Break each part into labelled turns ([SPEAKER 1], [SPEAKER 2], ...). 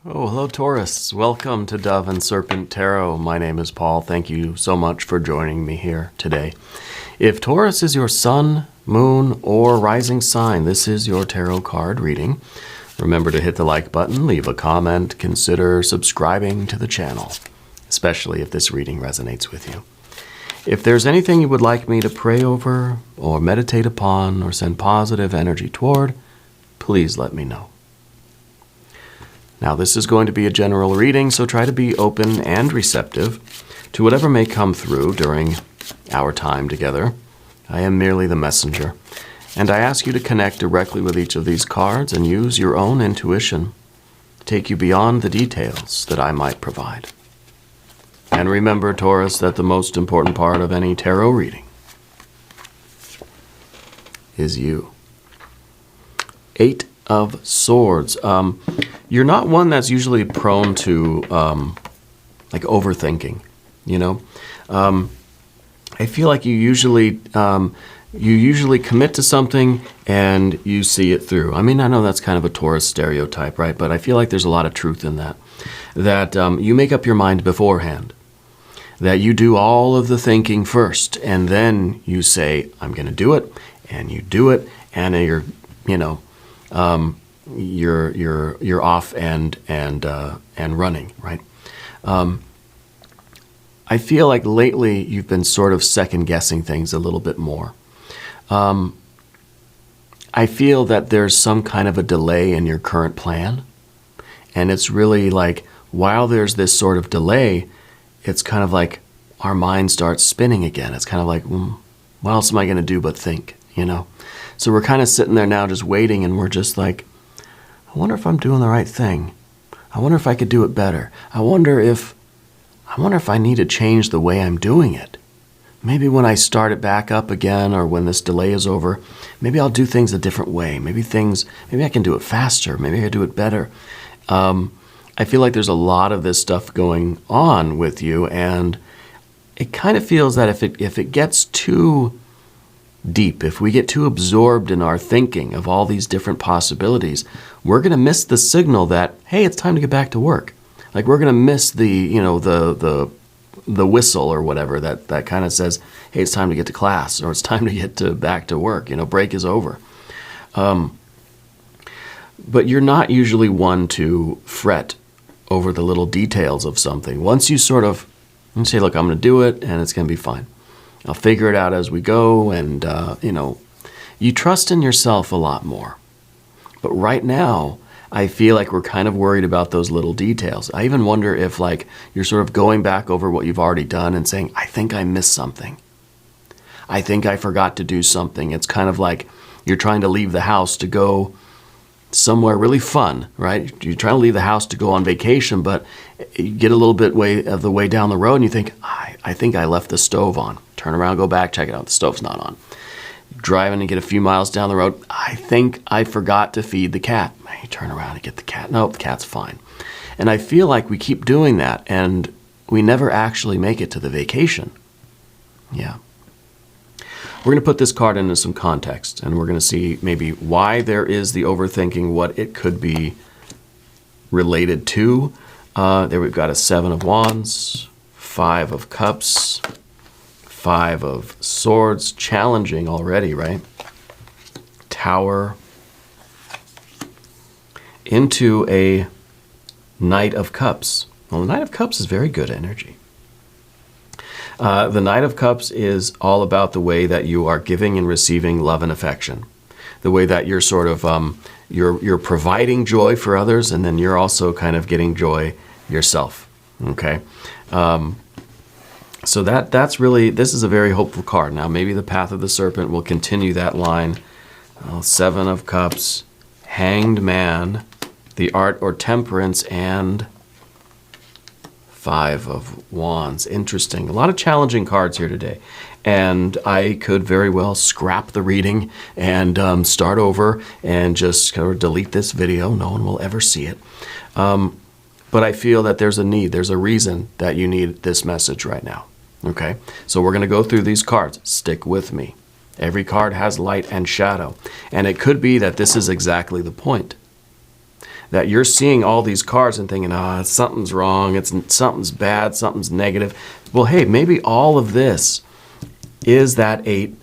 [SPEAKER 1] Oh, hello Taurus. Welcome to Dove and Serpent Tarot. My name is Paul. Thank you so much for joining me here today. If Taurus is your sun, moon, or rising sign, this is your tarot card reading. Remember to hit the like button, leave a comment, consider subscribing to the channel, especially if this reading resonates with you. If there's anything you would like me to pray over or meditate upon or send positive energy toward, please let me know. Now, this is going to be a general reading, so try to be open and receptive to whatever may come through during our time together. I am merely the messenger, and I ask you to connect directly with each of these cards and use your own intuition to take you beyond the details that I might provide. And remember, Taurus, that the most important part of any tarot reading is you. 8 of Swords. You're not one that's usually prone to like overthinking, you know. I feel like you usually commit to something and you see it through. I mean, I know that's kind of a Taurus stereotype, right? But I feel like there's a lot of truth in that. That you make up your mind beforehand. That you do all of the thinking first, and then you say, I'm going to do it, and you do it, and you're off and running, right? I feel like lately you've been sort of second guessing things a little bit more. I feel that there's some kind of a delay in your current plan, and it's really like while there's this sort of delay, it's kind of like our mind starts spinning again. It's kind of like, what else am I going to do but think, you know? So we're kind of sitting there now just waiting, and we're just like, I wonder if I'm doing the right thing. I wonder if I could do it better. I wonder if I need to change the way I'm doing it. Maybe when I start it back up again, or when this delay is over, maybe I'll do things a different way. Maybe I can do it faster. Maybe I can do it better. I feel like there's a lot of this stuff going on with you, and it kind of feels that if it gets too deep, if we get too absorbed in our thinking of all these different possibilities, we're going to miss the signal that, hey, it's time to get back to work. Like we're going to miss the whistle or whatever that kind of says, hey, it's time to get to class, or it's time to get back to work. Break is over. But you're not usually one to fret over the little details of something. Once you sort of say, look, I'm going to do it, and it's going to be fine. I'll figure it out as we go, and, you trust in yourself a lot more. But right now, I feel like we're kind of worried about those little details. I even wonder if, like, you're sort of going back over what you've already done and saying, I think I missed something. I think I forgot to do something. It's kind of like you're trying to leave the house to go somewhere really fun, right? You're trying to leave the house to go on vacation, but you get a little bit of the way down the road and you think, I think I left the stove on. Turn around, go back, check it out. The stove's not on. Driving and get a few miles down the road, I think I forgot to feed the cat. You turn around and get the cat. Nope, the cat's fine. And I feel like we keep doing that and we never actually make it to the vacation. Yeah. We're going to put this card into some context, and we're going to see maybe why there is the overthinking, what it could be related to. There we've got a 7 of Wands, 5 of Cups, 5 of Swords, challenging already, right? Tower, into a Knight of Cups. Well, the Knight of Cups is very good energy. The Knight of Cups is all about the way that you are giving and receiving love and affection. The way that you're sort of, you're providing joy for others, and then you're also kind of getting joy yourself, okay? So that's really, this is a very hopeful card. Now, maybe the Path of the Serpent will continue that line. 7 of Cups, Hanged Man, the Art or Temperance, and 5 of Wands. Interesting. A lot of challenging cards here today. And I could very well scrap the reading and start over and just kind of delete this video. No one will ever see it. But I feel that there's a need. There's a reason that you need this message right now. Okay? So we're going to go through these cards. Stick with me. Every card has light and shadow. And it could be that this is exactly the point. that you're seeing all these cards and thinking, something's wrong, something's bad, something's negative. Well, hey, maybe all of this is that Eight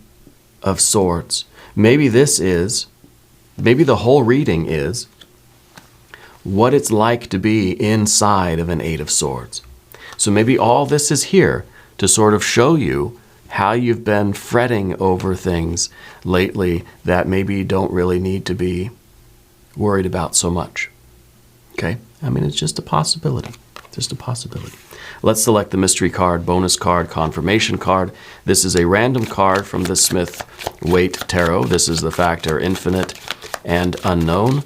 [SPEAKER 1] of Swords. Maybe the whole reading is what it's like to be inside of an Eight of Swords. So maybe all this is here to sort of show you how you've been fretting over things lately that maybe you don't really need to be worried about so much. Okay? I mean, it's just a possibility. Just a possibility. Let's select the mystery card, bonus card, confirmation card. This is a random card from the Smith-Waite Tarot. This is the factor infinite and unknown.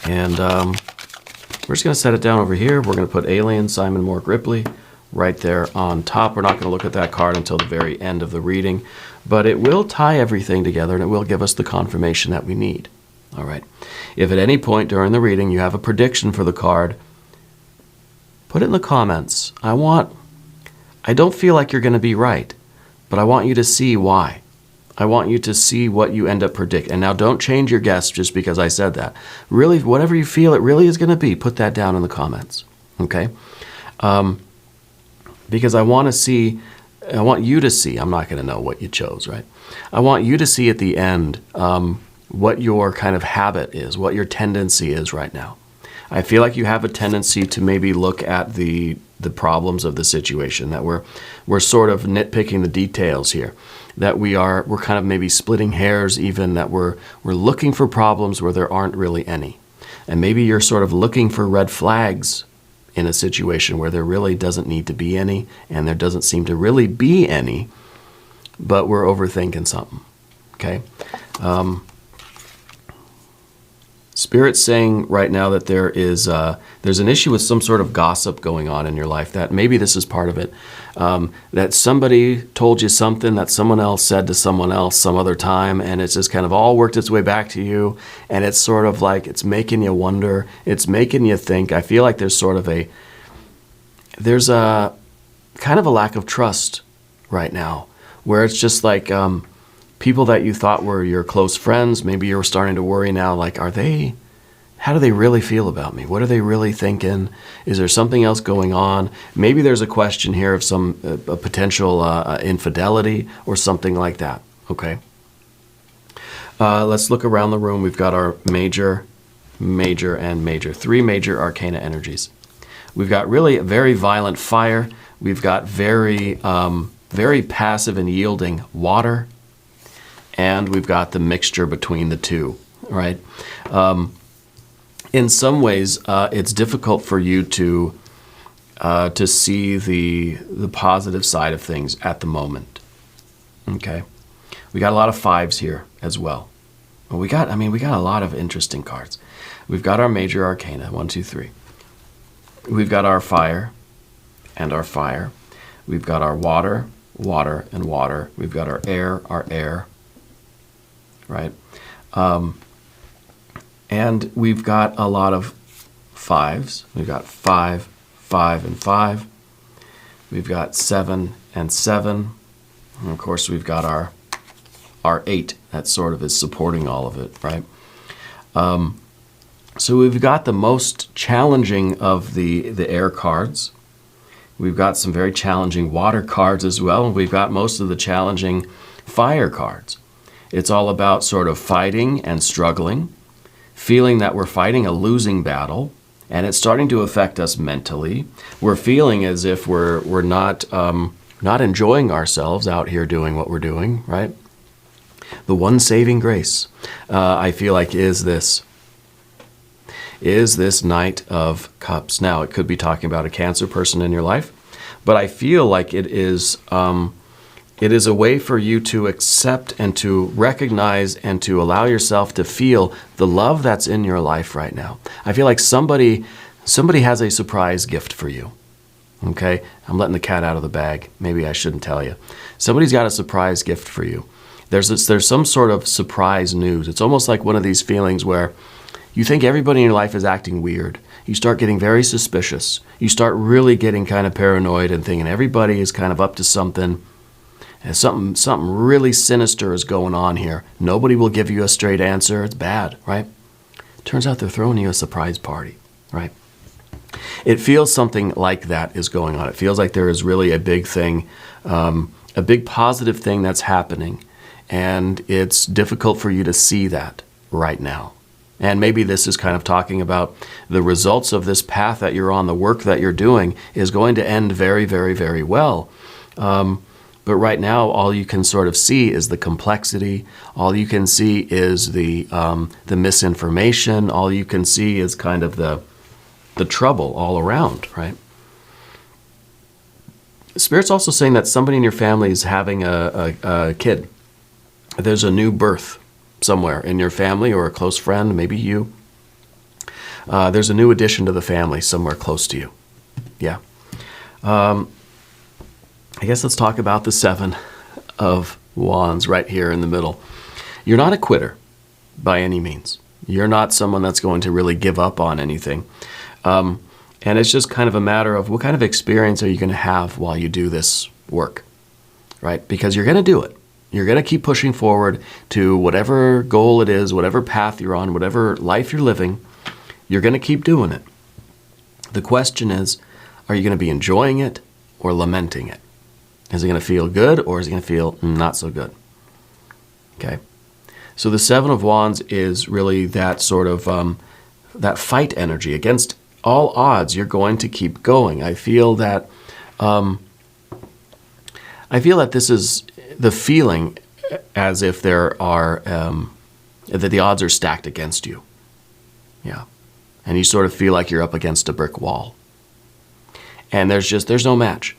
[SPEAKER 1] And we're just going to set it down over here. We're going to put Alien, Simon Mork Ripley, right there on top. We're not going to look at that card until the very end of the reading, but it will tie everything together and it will give us the confirmation that we need. All right. If at any point during the reading you have a prediction for the card, put it in the comments. I don't feel like you're going to be right, but I want you to see why. I want you to see what you end up predicting. And now don't change your guess just because I said that. Really, whatever you feel it really is going to be, put that down in the comments. Okay? Because I want you to see, I'm not going to know what you chose, right? I want you to see at the end what your kind of habit is, what your tendency is right now. I feel like you have a tendency to maybe look at the problems of the situation, that we're sort of nitpicking the details here, that we're kind of maybe splitting hairs even, that we're looking for problems where there aren't really any. And maybe you're sort of looking for red flags in a situation where there really doesn't need to be any, and there doesn't seem to really be any, but we're overthinking something. Okay? Spirit's saying right now that there's an issue with some sort of gossip going on in your life, that maybe this is part of it, that somebody told you something that someone else said to someone else some other time, and it's just kind of all worked its way back to you, and it's sort of like it's making you wonder, it's making you think. I feel like there's a kind of a lack of trust right now, where it's just like people that you thought were your close friends, maybe you're starting to worry now, like, how do they really feel about me? What are they really thinking? Is there something else going on? Maybe there's a question here of a potential infidelity or something like that, okay? Let's look around the room. We've got our major, and major. 3 major arcana energies. We've got really a very violent fire. We've got very passive and yielding water. And we've got the mixture between the two, right? In some ways, it's difficult for you to see the positive side of things at the moment. Okay, we got a lot of 5s here as well. Well, we got a lot of interesting cards. We've got our major arcana, 1, 2, 3. We've got our fire and our fire. We've got our water, and water. We've got our air. Right? And we've got a lot of 5s. We've got 5, 5, and 5. We've got 7 and 7. And of course, we've got our 8. That sort of is supporting all of it, right? So we've got the most challenging of the air cards. We've got some very challenging water cards as well. And we've got most of the challenging fire cards. It's all about sort of fighting and struggling, feeling that we're fighting a losing battle, and it's starting to affect us mentally. We're feeling as if we're not enjoying ourselves out here doing what we're doing, right? The one saving grace, I feel like, is this Knight of Cups. Now, it could be talking about a Cancer person in your life, but I feel like it is a way for you to accept and to recognize and to allow yourself to feel the love that's in your life right now. I feel like somebody has a surprise gift for you. Okay? I'm letting the cat out of the bag. Maybe I shouldn't tell you. Somebody's got a surprise gift for you. There's some sort of surprise news. It's almost like one of these feelings where you think everybody in your life is acting weird. You start getting very suspicious. You start really getting kind of paranoid and thinking everybody is kind of up to something. And something really sinister is going on here. Nobody will give you a straight answer. It's bad, right? Turns out they're throwing you a surprise party, right? It feels something like that is going on. It feels like there is really a big thing, a big positive thing that's happening, and it's difficult for you to see that right now. And maybe this is kind of talking about the results of this path that you're on, the work that you're doing is going to end very, very, very well. But right now, all you can sort of see is the complexity. All you can see is the misinformation. All you can see is kind of the trouble all around, right? Spirit's also saying that somebody in your family is having a kid. There's a new birth somewhere in your family or a close friend, maybe you. There's a new addition to the family somewhere close to you. Yeah. I guess let's talk about the Seven of Wands right here in the middle. You're not a quitter by any means. You're not someone that's going to really give up on anything. And it's just kind of a matter of what kind of experience are you going to have while you do this work, right? Because you're going to do it. You're going to keep pushing forward to whatever goal it is, whatever path you're on, whatever life you're living. You're going to keep doing it. The question is, are you going to be enjoying it or lamenting it? Is it going to feel good or is it going to feel not so good? Okay. So the Seven of Wands is really that sort of that fight energy. Against all odds, you're going to keep going. I feel that this is the feeling as if there are that the odds are stacked against you. Yeah. And you sort of feel like you're up against a brick wall. And there's no match.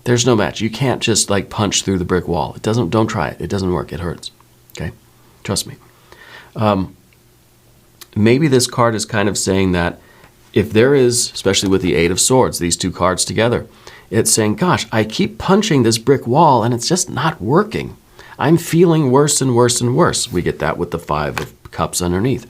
[SPEAKER 1] There's no match. You can't just like punch through the brick wall. Don't try it. It doesn't work. It hurts. Okay? Trust me. Maybe this card is kind of saying that if there is, especially with the Eight of Swords, these two cards together, it's saying, gosh, I keep punching this brick wall and it's just not working. I'm feeling worse and worse and worse. We get that with the Five of Cups underneath.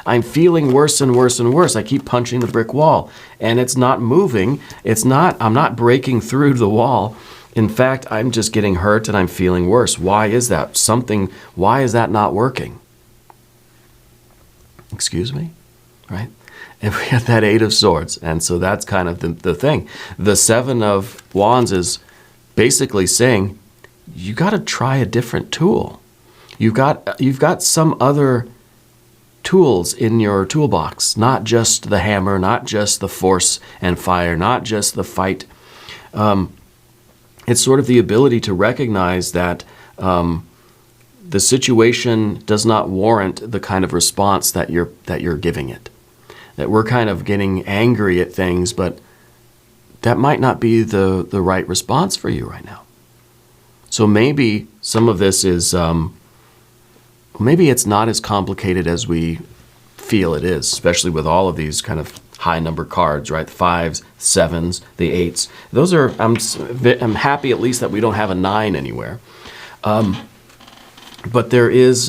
[SPEAKER 1] I'm feeling worse and worse and worse. I keep punching the brick wall and it's not moving. I'm not breaking through the wall. In fact, I'm just getting hurt and I'm feeling worse. Why is that? Why is that not working? Excuse me? Right? And we have that Eight of Swords. And so that's kind of the thing. The Seven of Wands is basically saying, you got to try a different tool. You've got some other tools in your toolbox, not just the hammer, not just the force and fire, not just the fight. It's sort of the ability to recognize that the situation does not warrant the kind of response that you're giving it. That we're kind of getting angry at things, but that might not be the right response for you right now. So maybe some of this is maybe it's not as complicated as we feel it is, especially with all of these kind of high number cards, right? The fives, sevens, the eights. Those are, I'm happy at least that we don't have a 9 anywhere. But there is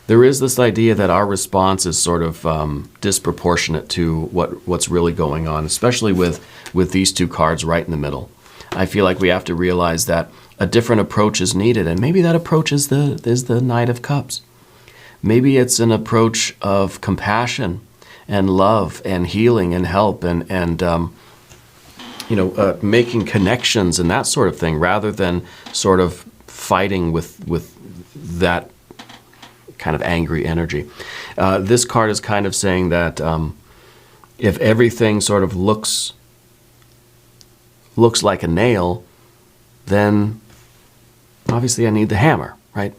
[SPEAKER 1] this idea that our response is sort of disproportionate to what's really going on, especially with these two cards right in the middle. I feel like we have to realize that a different approach is needed, and maybe that approach is the Knight of Cups. Maybe it's an approach of compassion and love and healing and help and making connections and that sort of thing, rather than sort of fighting with that kind of angry energy. This card is kind of saying that if everything sort of looks like a nail, then obviously I need the hammer, right?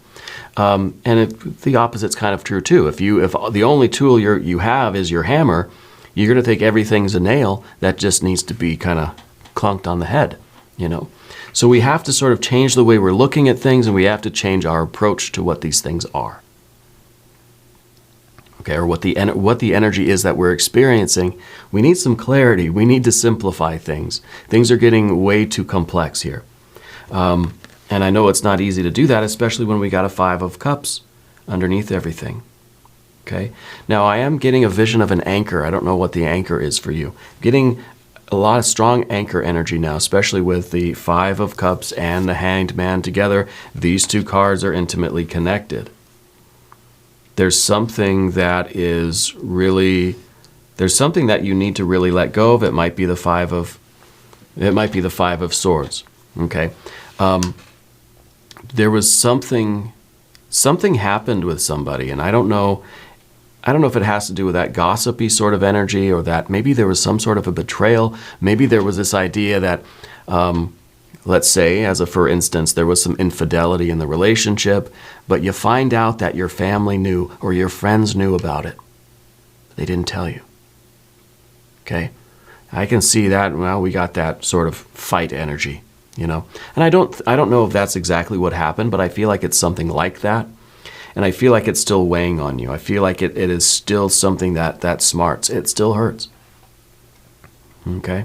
[SPEAKER 1] The opposite's kind of true too. If the only tool you have is your hammer, you're going to think everything's a nail that just needs to be kind of clunked on the head, So we have to sort of change the way we're looking at things, and we have to change our approach to what these things are. Okay, or what the energy is that we're experiencing. We need some clarity. We need to simplify things. Things are getting way too complex here. And I know it's not easy to do that, especially when we got a Five of Cups underneath everything. Okay. Now I am getting a vision of an anchor. I don't know what the anchor is for you. Getting a lot of strong anchor energy now, especially with the Five of Cups and the Hanged Man together. These two cards are intimately connected. there's something that is really, there's something that you need to really let go of. It might be the Five of Swords. Okay. There was something happened with somebody, and I don't know if it has to do with that gossipy sort of energy, or that maybe there was some sort of a betrayal. Maybe there was this idea that, let's say, for instance, there was some infidelity in the relationship, but you find out that your family knew or your friends knew about it. They didn't tell you. Okay? I can see that. Well, we got that sort of fight energy, you know. And I don't know if that's exactly what happened, but I feel like it's something like that. And I feel like it's still weighing on you. I feel like it is still something that smarts. It still hurts. Okay?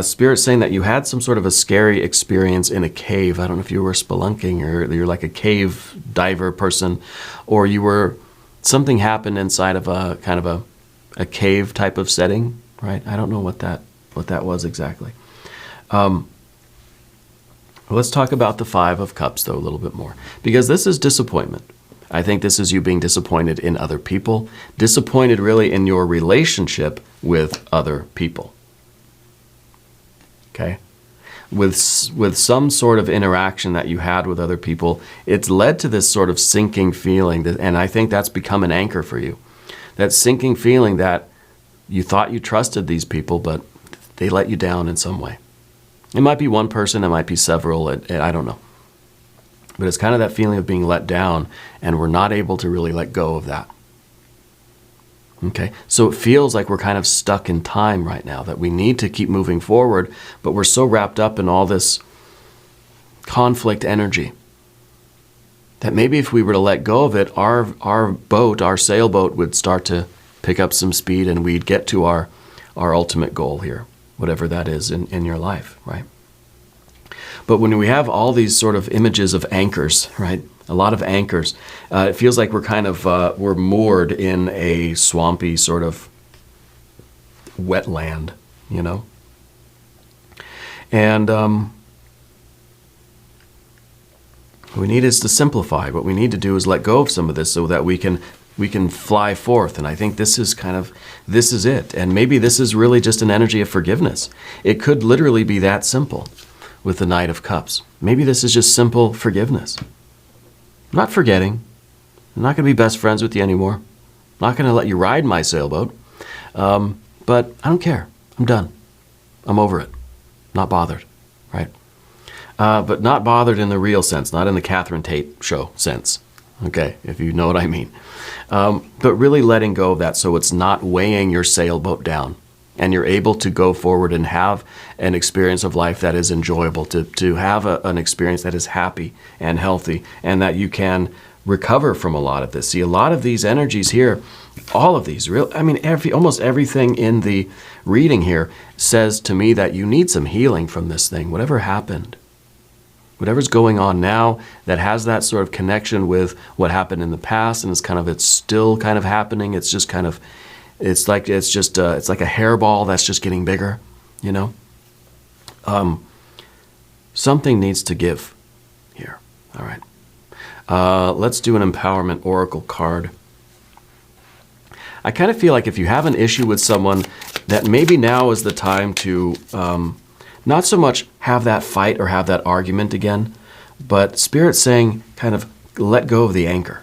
[SPEAKER 1] Spirit's saying that you had some sort of a scary experience in a cave. I don't know if you were spelunking or you're like a cave diver person, or something happened inside of a kind of a cave type of setting, right? I don't know what that was exactly. Let's talk about the Five of Cups, though, a little bit more, because this is disappointment. I think this is you being disappointed in other people, disappointed really in your relationship with other people. Okay? With some sort of interaction that you had with other people, it's led to this sort of sinking feeling, and I think that's become an anchor for you. That sinking feeling that you thought you trusted these people, but they let you down in some way. It might be one person, it might be several, I don't know. But it's kind of that feeling of being let down, and we're not able to really let go of that. Okay, so it feels like we're kind of stuck in time right now, that we need to keep moving forward, but we're so wrapped up in all this conflict energy that maybe if we were to let go of it, our sailboat would start to pick up some speed, and we'd get to our ultimate goal here, whatever that is in your life, right? But when we have all these sort of images of anchors, right? A lot of anchors, it feels like we're kind of, we're moored in a swampy sort of wetland, you know? And what we need is to simplify. What we need to do is let go of some of this so that we can fly forth. And I think this is it. And maybe this is really just an energy of forgiveness. It could literally be that simple with the Knight of Cups. Maybe this is just simple forgiveness. I'm not forgetting. I'm not going to be best friends with you anymore. I'm not going to let you ride my sailboat. But I don't care. I'm done. I'm over it. Not bothered, right? But not bothered in the real sense, not in the Catherine Tate show sense, okay, if you know what I mean. But really letting go of that so it's not weighing your sailboat down, and you're able to go forward and have an experience of life that is enjoyable, to have an experience that is happy and healthy, and that you can recover from a lot of this. See, a lot of these energies here, all of these, almost everything in the reading here says to me that you need some healing from this thing, whatever happened. Whatever's going on now that has that sort of connection with what happened in the past, and it's still kind of happening. It's just kind of, it's like a hairball that's just getting bigger, you know. Something needs to give here. All right. Let's do an empowerment oracle card. I kind of feel like if you have an issue with someone, that maybe now is the time to not so much have that fight or have that argument again, but Spirit's saying kind of let go of the anchor.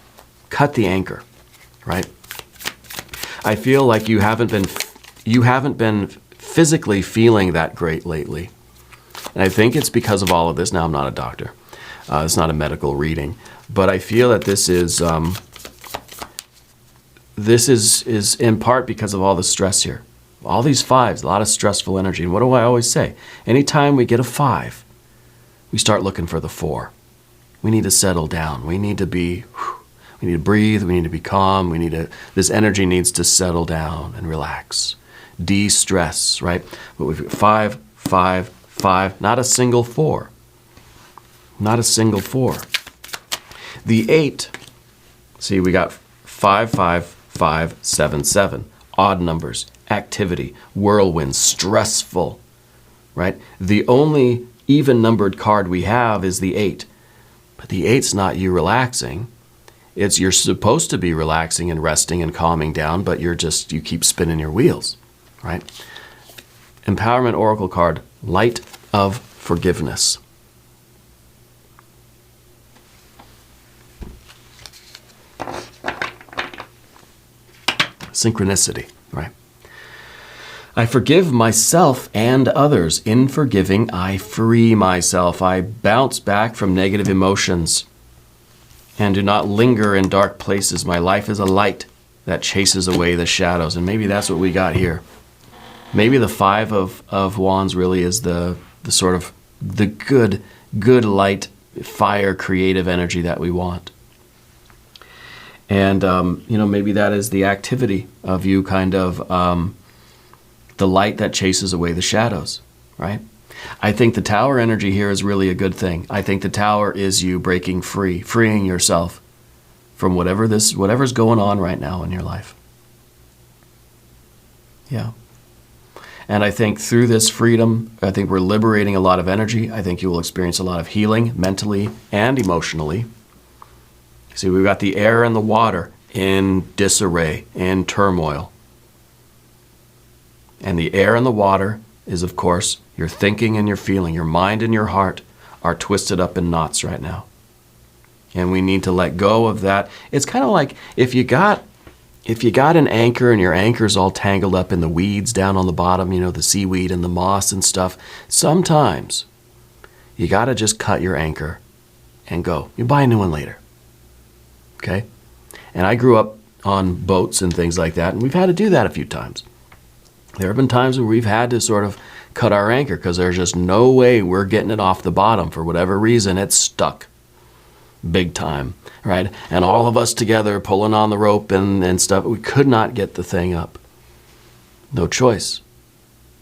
[SPEAKER 1] Cut the anchor, right? I feel like you haven't been physically feeling that great lately. And I think it's because of all of this. Now, I'm not a doctor. It's not a medical reading. But I feel that this is in part because of all the stress here. All these fives, a lot of stressful energy. And what do I always say? Anytime we get a 5, we start looking for the 4. We need to settle down. We need to breathe. We need to be calm. This energy needs to settle down and relax. De-stress, right? But we've got 5, 5, 5, not a single 4. Not a single 4. The 8, see, we got 5, 5, 5, 7, 7. Odd numbers. Activity, whirlwind, stressful, right? The only even numbered card we have is the 8. But the 8's not you relaxing. you're supposed to be relaxing and resting and calming down, but you keep spinning your wheels, right? Empowerment Oracle card, Light of Forgiveness. Synchronicity, right? I forgive myself and others. In forgiving, I free myself. I bounce back from negative emotions and do not linger in dark places. My life is a light that chases away the shadows. And maybe that's what we got here. Maybe the Five of Wands really is the sort of the good light, fire, creative energy that we want. And, maybe that is the activity of you kind of the light that chases away the shadows, right? I think the Tower energy here is really a good thing. I think the Tower is you breaking free, freeing yourself from whatever's going on right now in your life. Yeah. And I think through this freedom, I think we're liberating a lot of energy. I think you will experience a lot of healing mentally and emotionally. See, we've got the air and the water in disarray, in turmoil. And the air and the water is, of course, your thinking and your feeling. Your mind and your heart are twisted up in knots right now. And we need to let go of that. It's kind of like if you got an anchor and your anchor's all tangled up in the weeds down on the bottom, the seaweed and the moss and stuff, sometimes you got to just cut your anchor and go. You buy a new one later. Okay? And I grew up on boats and things like that, and we've had to do that a few times. There have been times where we've had to sort of cut our anchor because there's just no way we're getting it off the bottom. For whatever reason, it's stuck big time, right? And all of us together pulling on the rope and stuff, we could not get the thing up. No choice.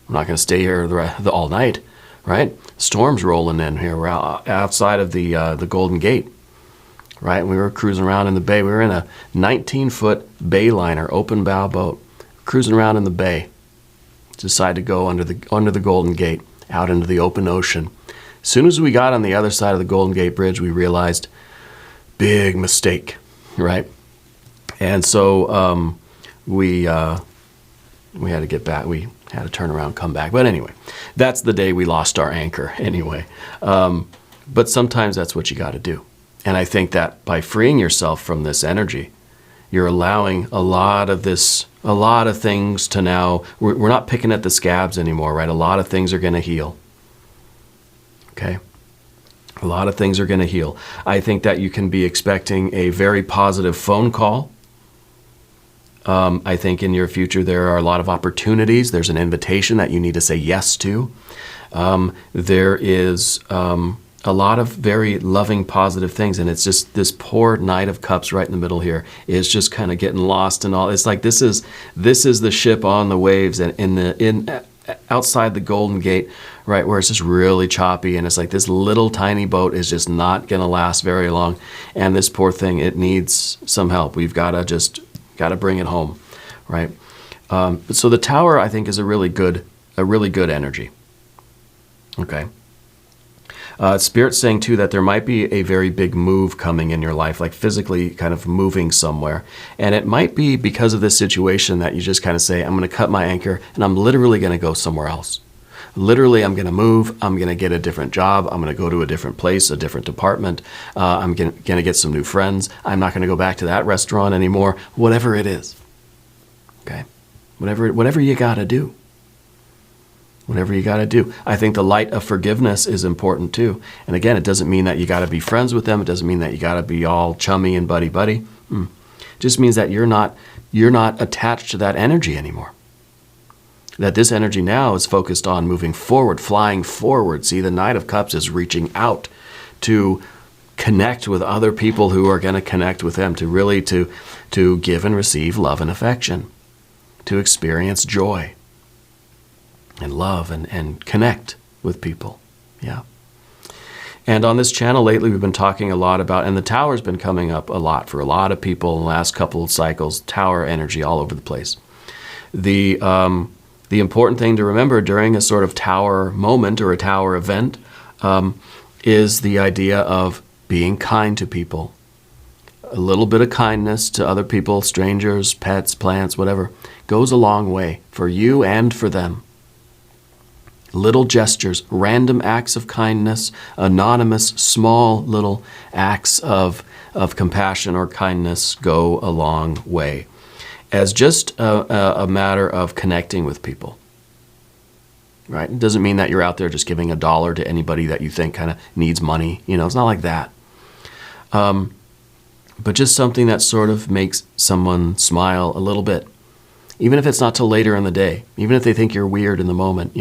[SPEAKER 1] I'm not going to stay here all night, right? Storm's rolling in here. We're outside of the Golden Gate, right? We were cruising around in the bay. We were in a 19-foot bay liner, open bow boat, cruising around in the bay. Decided to go under the Golden Gate, out into the open ocean. As soon as we got on the other side of the Golden Gate Bridge, we realized, big mistake, right? And so we had to get back. We had to turn around, come back. But anyway, that's the day we lost our anchor anyway. But sometimes that's what you got to do. And I think that by freeing yourself from this energy, you're allowing a lot of things to now, we're not picking at the scabs anymore, right? A lot of things are going to heal. Okay? A lot of things are going to heal. I think that you can be expecting a very positive phone call. I think in your future there are a lot of opportunities. There's an invitation that you need to say yes to. There is a lot of very loving, positive things, and it's just this poor Knight of Cups right in the middle here is just kind of getting lost and all. It's like this is the ship on the waves and outside the Golden Gate, right, where it's just really choppy, and it's like this little tiny boat is just not going to last very long, and this poor thing, it needs some help. We've got to bring it home, right? So the Tower, I think, is a really good energy. Okay. Spirit's saying, too, that there might be a very big move coming in your life, like physically kind of moving somewhere. And it might be because of this situation that you just kind of say, I'm going to cut my anchor, and I'm literally going to go somewhere else. Literally, I'm going to move. I'm going to get a different job. I'm going to go to a different place, a different department. I'm going to get some new friends. I'm not going to go back to that restaurant anymore. Whatever it is. Okay? Whatever you got to do. Whatever you got to do. I think the light of forgiveness is important too. And again, it doesn't mean that you got to be friends with them. It doesn't mean that you got to be all chummy and buddy-buddy. It just means that you're not attached to that energy anymore. That this energy now is focused on moving forward, flying forward. See, the Knight of Cups is reaching out to connect with other people who are going to connect with them, to really to give and receive love and affection, to experience joy and love and connect with people. Yeah. And on this channel lately, we've been talking a lot about, and the Tower's been coming up a lot for a lot of people in the last couple of cycles, Tower energy all over the place. The important thing to remember during a sort of Tower moment or a Tower event is the idea of being kind to people, a little bit of kindness to other people, strangers, pets, plants, whatever, goes a long way for you and for them. Little gestures, random acts of kindness, anonymous, small little acts of compassion or kindness go a long way as just a matter of connecting with people. Right? It doesn't mean that you're out there just giving $1 to anybody that you think kind of needs money. It's not like that. But just something that sort of makes someone smile a little bit, even if it's not till later in the day, even if they think you're weird in the moment,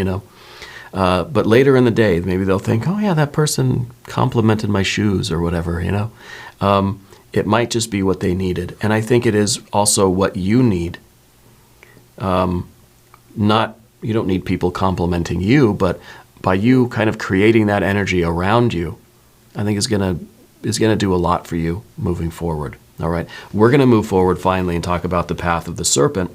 [SPEAKER 1] But later in the day, maybe they'll think, oh yeah, that person complimented my shoes or whatever, It might just be what they needed. And I think it is also what you need. You don't need people complimenting you, but by you kind of creating that energy around you, I think is gonna do a lot for you moving forward. All right, we're gonna move forward finally and talk about the path of the serpent.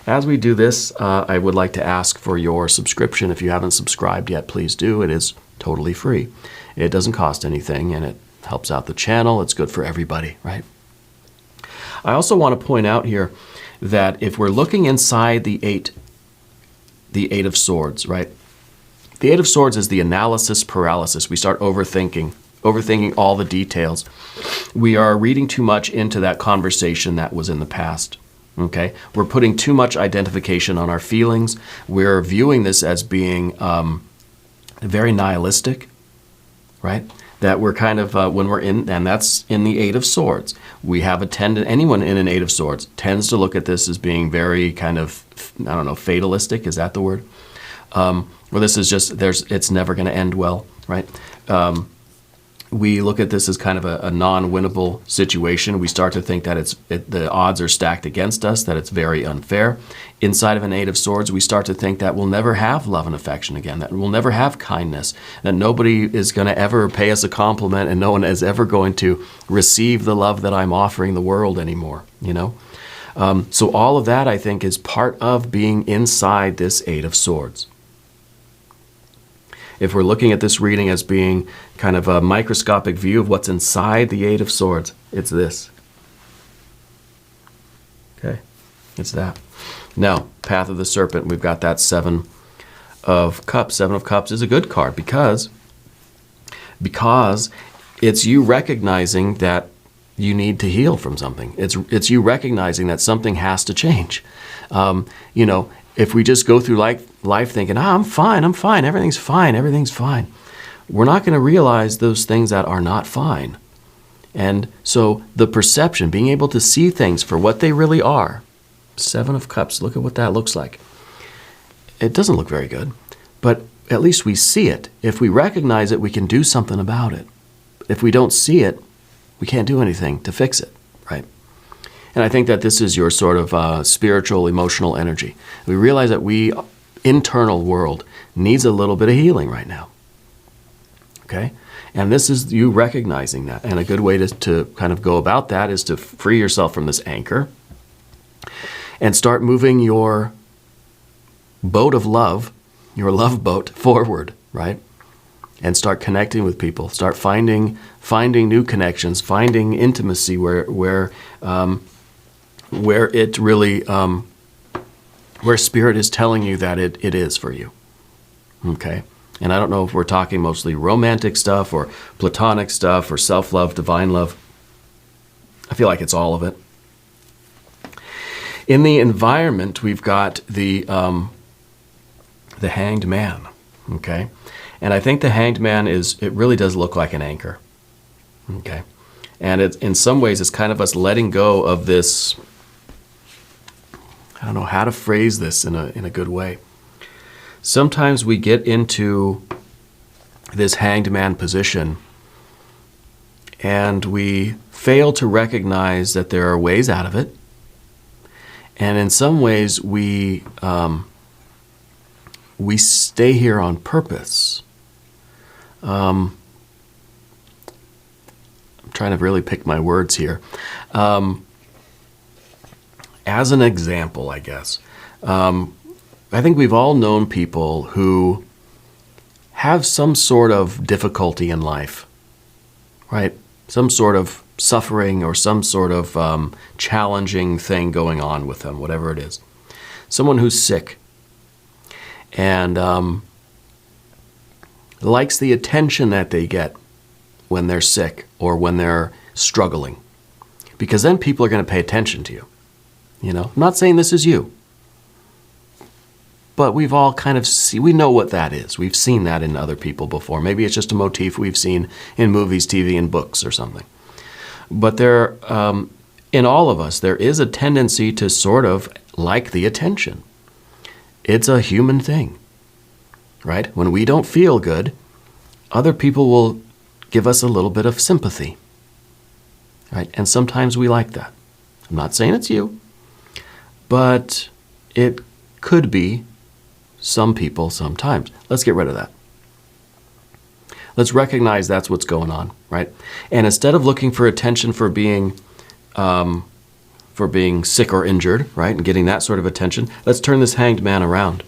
[SPEAKER 1] As we do this, I would like to ask for your subscription. If you haven't subscribed yet, please do. It is totally free. It doesn't cost anything, and it helps out the channel. It's good for everybody, right? I also want to point out here that if we're looking inside the Eight of Swords, right? The Eight of Swords is the analysis paralysis. We start overthinking all the details. We are reading too much into that conversation that was in the past. Okay, we're putting too much identification on our feelings. We're viewing this as being very nihilistic, right? That we're kind of, when we're in, and that's in the Eight of Swords. We have anyone in an Eight of Swords tends to look at this as being very kind of, I don't know, fatalistic, is that the word? Well, this is just, it's never going to end well, right? We look at this as kind of a non-winnable situation. We start to think that the odds are stacked against us, that it's very unfair. Inside of an Eight of Swords, we start to think that we'll never have love and affection again, that we'll never have kindness, that nobody is going to ever pay us a compliment and no one is ever going to receive the love that I'm offering the world anymore, So all of that, I think, is part of being inside this Eight of Swords. If we're looking at this reading as being kind of a microscopic view of what's inside the Eight of Swords, it's this. Okay, it's that. Now, Path of the Serpent, we've got that Seven of Cups. Seven of Cups is a good card because it's you recognizing that you need to heal from something. It's you recognizing that something has to change. If we just go through life thinking, I'm fine, everything's fine, we're not going to realize those things that are not fine. And so the perception, being able to see things for what they really are, Seven of Cups, look at what that looks like. It doesn't look very good, but at least we see it. If we recognize it, we can do something about it. If we don't see it, we can't do anything to fix it, right? And I think that this is your sort of spiritual, emotional energy. We realize that internal world needs a little bit of healing right now. Okay? And this is you recognizing that. And a good way to kind of go about that is to free yourself from this anchor and start moving your boat of love, your love boat, forward, right? And start connecting with people. Start finding new connections, finding intimacy where it really, where Spirit is telling you that it is for you. Okay? And I don't know if we're talking mostly romantic stuff or platonic stuff or self-love, divine love. I feel like it's all of it. In the environment, we've got the Hanged Man. Okay? And I think the Hanged Man it really does look like an anchor. Okay? And in some ways, it's kind of us letting go of this. I don't know how to phrase this in a good way. Sometimes we get into this Hanged Man position and we fail to recognize that there are ways out of it. And in some ways, we stay here on purpose. I'm trying to really pick my words here. As an example, I guess, I think we've all known people who have some sort of difficulty in life, right? Some sort of suffering or some sort of challenging thing going on with them, whatever it is. Someone who's sick and likes the attention that they get when they're sick or when they're struggling. Because then people are going to pay attention to you. You know, I'm not saying this is you. But we've all kind of we know what that is. We've seen that in other people before. Maybe it's just a motif we've seen in movies, TV, and books or something. But there, in all of us, there is a tendency to sort of like the attention. It's a human thing, right? When we don't feel good, other people will give us a little bit of sympathy, right? And sometimes we like that. I'm not saying it's you, but it could be some people sometimes. Let's get rid of that. Let's recognize that's what's going on, right? And instead of looking for attention for being sick or injured, right, and getting that sort of attention, let's turn this hanged man around.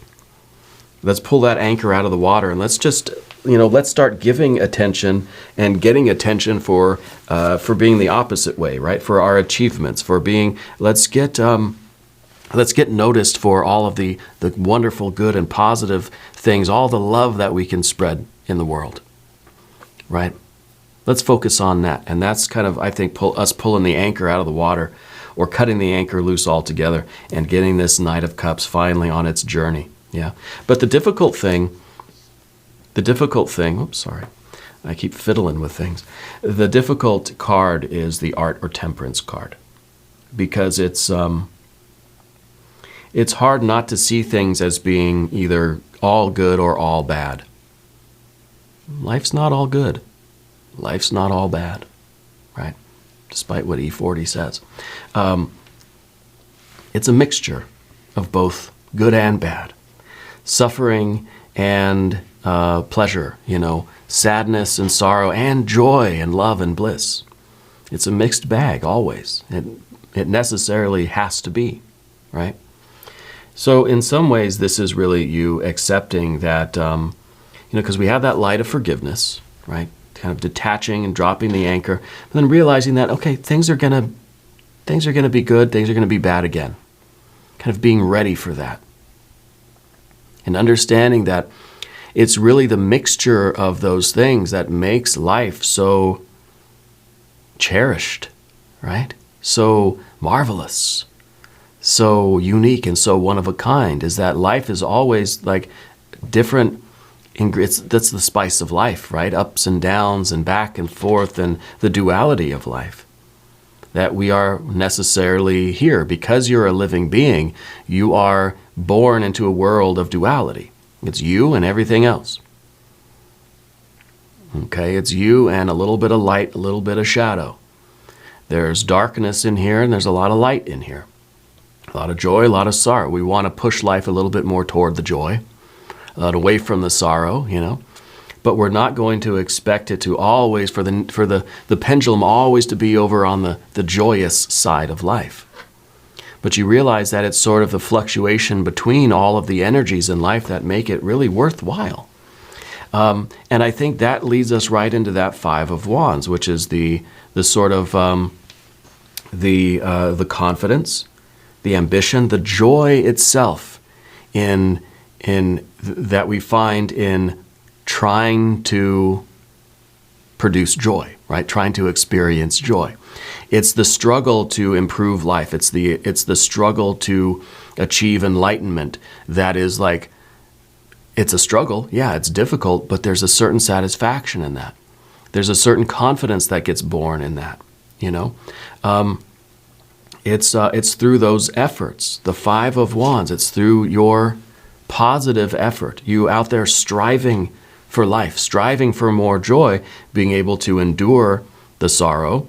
[SPEAKER 1] Let's pull that anchor out of the water and let's just, let's start giving attention and getting attention for being the opposite way, right? For our achievements, for being, let's get noticed for all of the wonderful, good, and positive things, all the love that we can spread in the world, right? Let's focus on that. And that's kind of, I think, us pulling the anchor out of the water or cutting the anchor loose altogether and getting this Knight of Cups finally on its journey. Yeah. But the difficult thing, oops, sorry. I keep fiddling with things. The difficult card is the Art or Temperance card because it's hard not to see things as being either all good or all bad. Life's not all good. Life's not all bad, right? Despite what E40 says. It's a mixture of both good and bad. Suffering and pleasure, sadness and sorrow and joy and love and bliss. It's a mixed bag always. It necessarily has to be, right? So in some ways, this is really you accepting that, because we have that light of forgiveness, right? Kind of detaching and dropping the anchor, and then realizing that, okay, things are gonna be good, things are gonna be bad again. Kind of being ready for that. And understanding that it's really the mixture of those things that makes life so cherished, right? So marvelous, so unique, and so one of a kind, is that life is always like different ingredients. That's the spice of life, right? Ups and downs and back and forth and the duality of life. That we are necessarily here. Because you're a living being, you are born into a world of duality. It's you and everything else. Okay, it's you and a little bit of light, a little bit of shadow. There's darkness in here and there's a lot of light in here. A lot of joy, a lot of sorrow. We want to push life a little bit more toward the joy, away from the sorrow, But we're not going to expect it to always, for the pendulum always to be over on the joyous side of life. But you realize that it's sort of the fluctuation between all of the energies in life that make it really worthwhile. And I think that leads us right into that Five of Wands, which is the sort of the confidence, the ambition, the joy itself in that we find in trying to produce joy, right? Trying to experience joy. It's the struggle to improve life. It's the struggle to achieve enlightenment that is like, it's a struggle. Yeah, it's difficult, but there's a certain satisfaction in that. There's a certain confidence that gets born in that, It's through those efforts, the Five of Wands. It's through your positive effort, you out there striving for life, striving for more joy, being able to endure the sorrow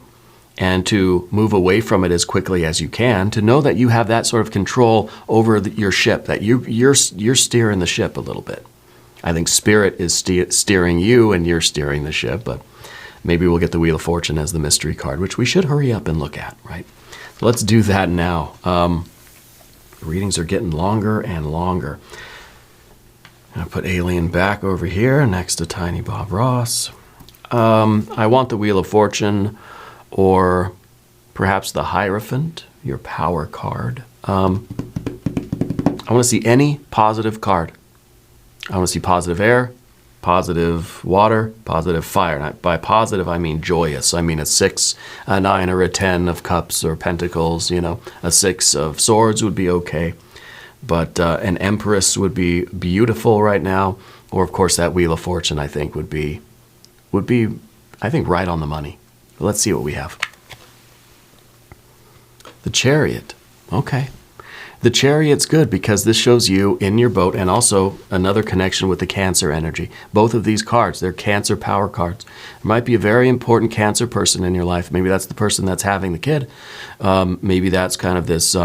[SPEAKER 1] and to move away from it as quickly as you can, to know that you have that sort of control over your ship, that you're steering the ship a little bit. I think Spirit is steering you and you're steering the ship, but maybe we'll get the Wheel of Fortune as the mystery card, which we should hurry up and look at, right? Let's do that now. Readings are getting longer and longer. I'll put Alien back over here next to Tiny Bob Ross. I want the Wheel of Fortune or perhaps the Hierophant, your power card. I want to see any positive card. I want to see positive air, positive water, positive fire. And by positive, I mean joyous. I mean a 6, a 9, or a 10 of cups or pentacles. A 6 of swords would be okay. But an Empress would be beautiful right now. Or, of course, that Wheel of Fortune, I think, would be, I think, right on the money. Let's see what we have. The Chariot. Okay. The Chariot's good because this shows you in your boat, and also another connection with the Cancer energy. Both of these cards, they're Cancer power cards. There might be a very important Cancer person in your life. Maybe that's the person that's having the kid. Maybe that's kind of this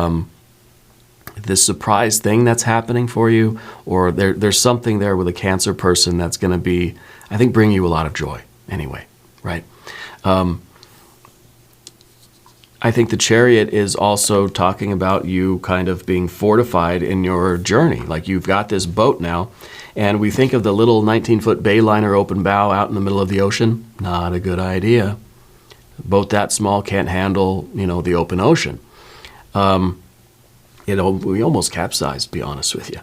[SPEAKER 1] surprise thing that's happening for you, or there's something there with a Cancer person that's going to be, I think, bring you a lot of joy anyway, right? I think the Chariot is also talking about you kind of being fortified in your journey. Like you've got this boat now, and we think of the little 19-foot bayliner open bow out in the middle of the ocean. Not a good idea. A boat that small can't handle, the open ocean. We almost capsized, to be honest with you.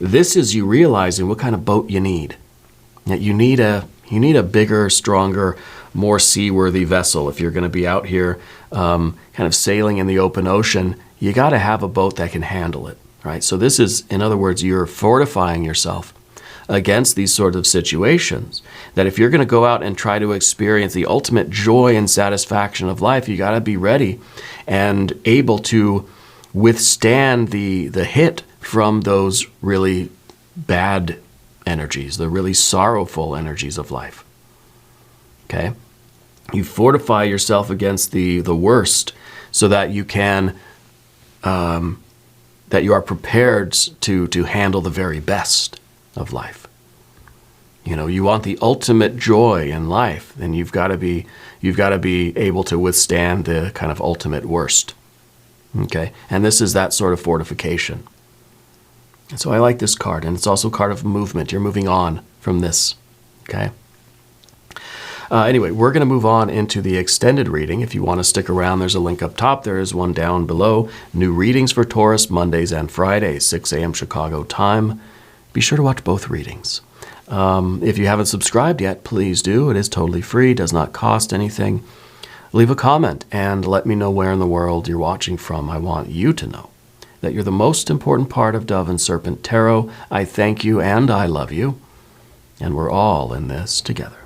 [SPEAKER 1] This is you realizing what kind of boat you need. You need a bigger, stronger, more seaworthy vessel. If you're going to be out here kind of sailing in the open ocean, you got to have a boat that can handle it, right? So this is, in other words, you're fortifying yourself against these sort of situations, that if you're going to go out and try to experience the ultimate joy and satisfaction of life, you got to be ready and able to withstand the hit from those really bad energies, the really sorrowful energies of life. Okay? You fortify yourself against the worst so that you can, that you are prepared to handle the very best of life. You want the ultimate joy in life, then you've got to be able to withstand the kind of ultimate worst. Okay? And this is that sort of fortification. And so I like this card, and it's also a card of movement. You're moving on from this. Okay? Anyway, we're going to move on into the extended reading. If you want to stick around, there's a link up top. There is one down below. New readings for Taurus, Mondays and Fridays, 6 a.m. Chicago time. Be sure to watch both readings. If you haven't subscribed yet, please do. It is totally free, does not cost anything. Leave a comment and let me know where in the world you're watching from. I want you to know that you're the most important part of Dove and Serpent Tarot. I thank you and I love you. And we're all in this together.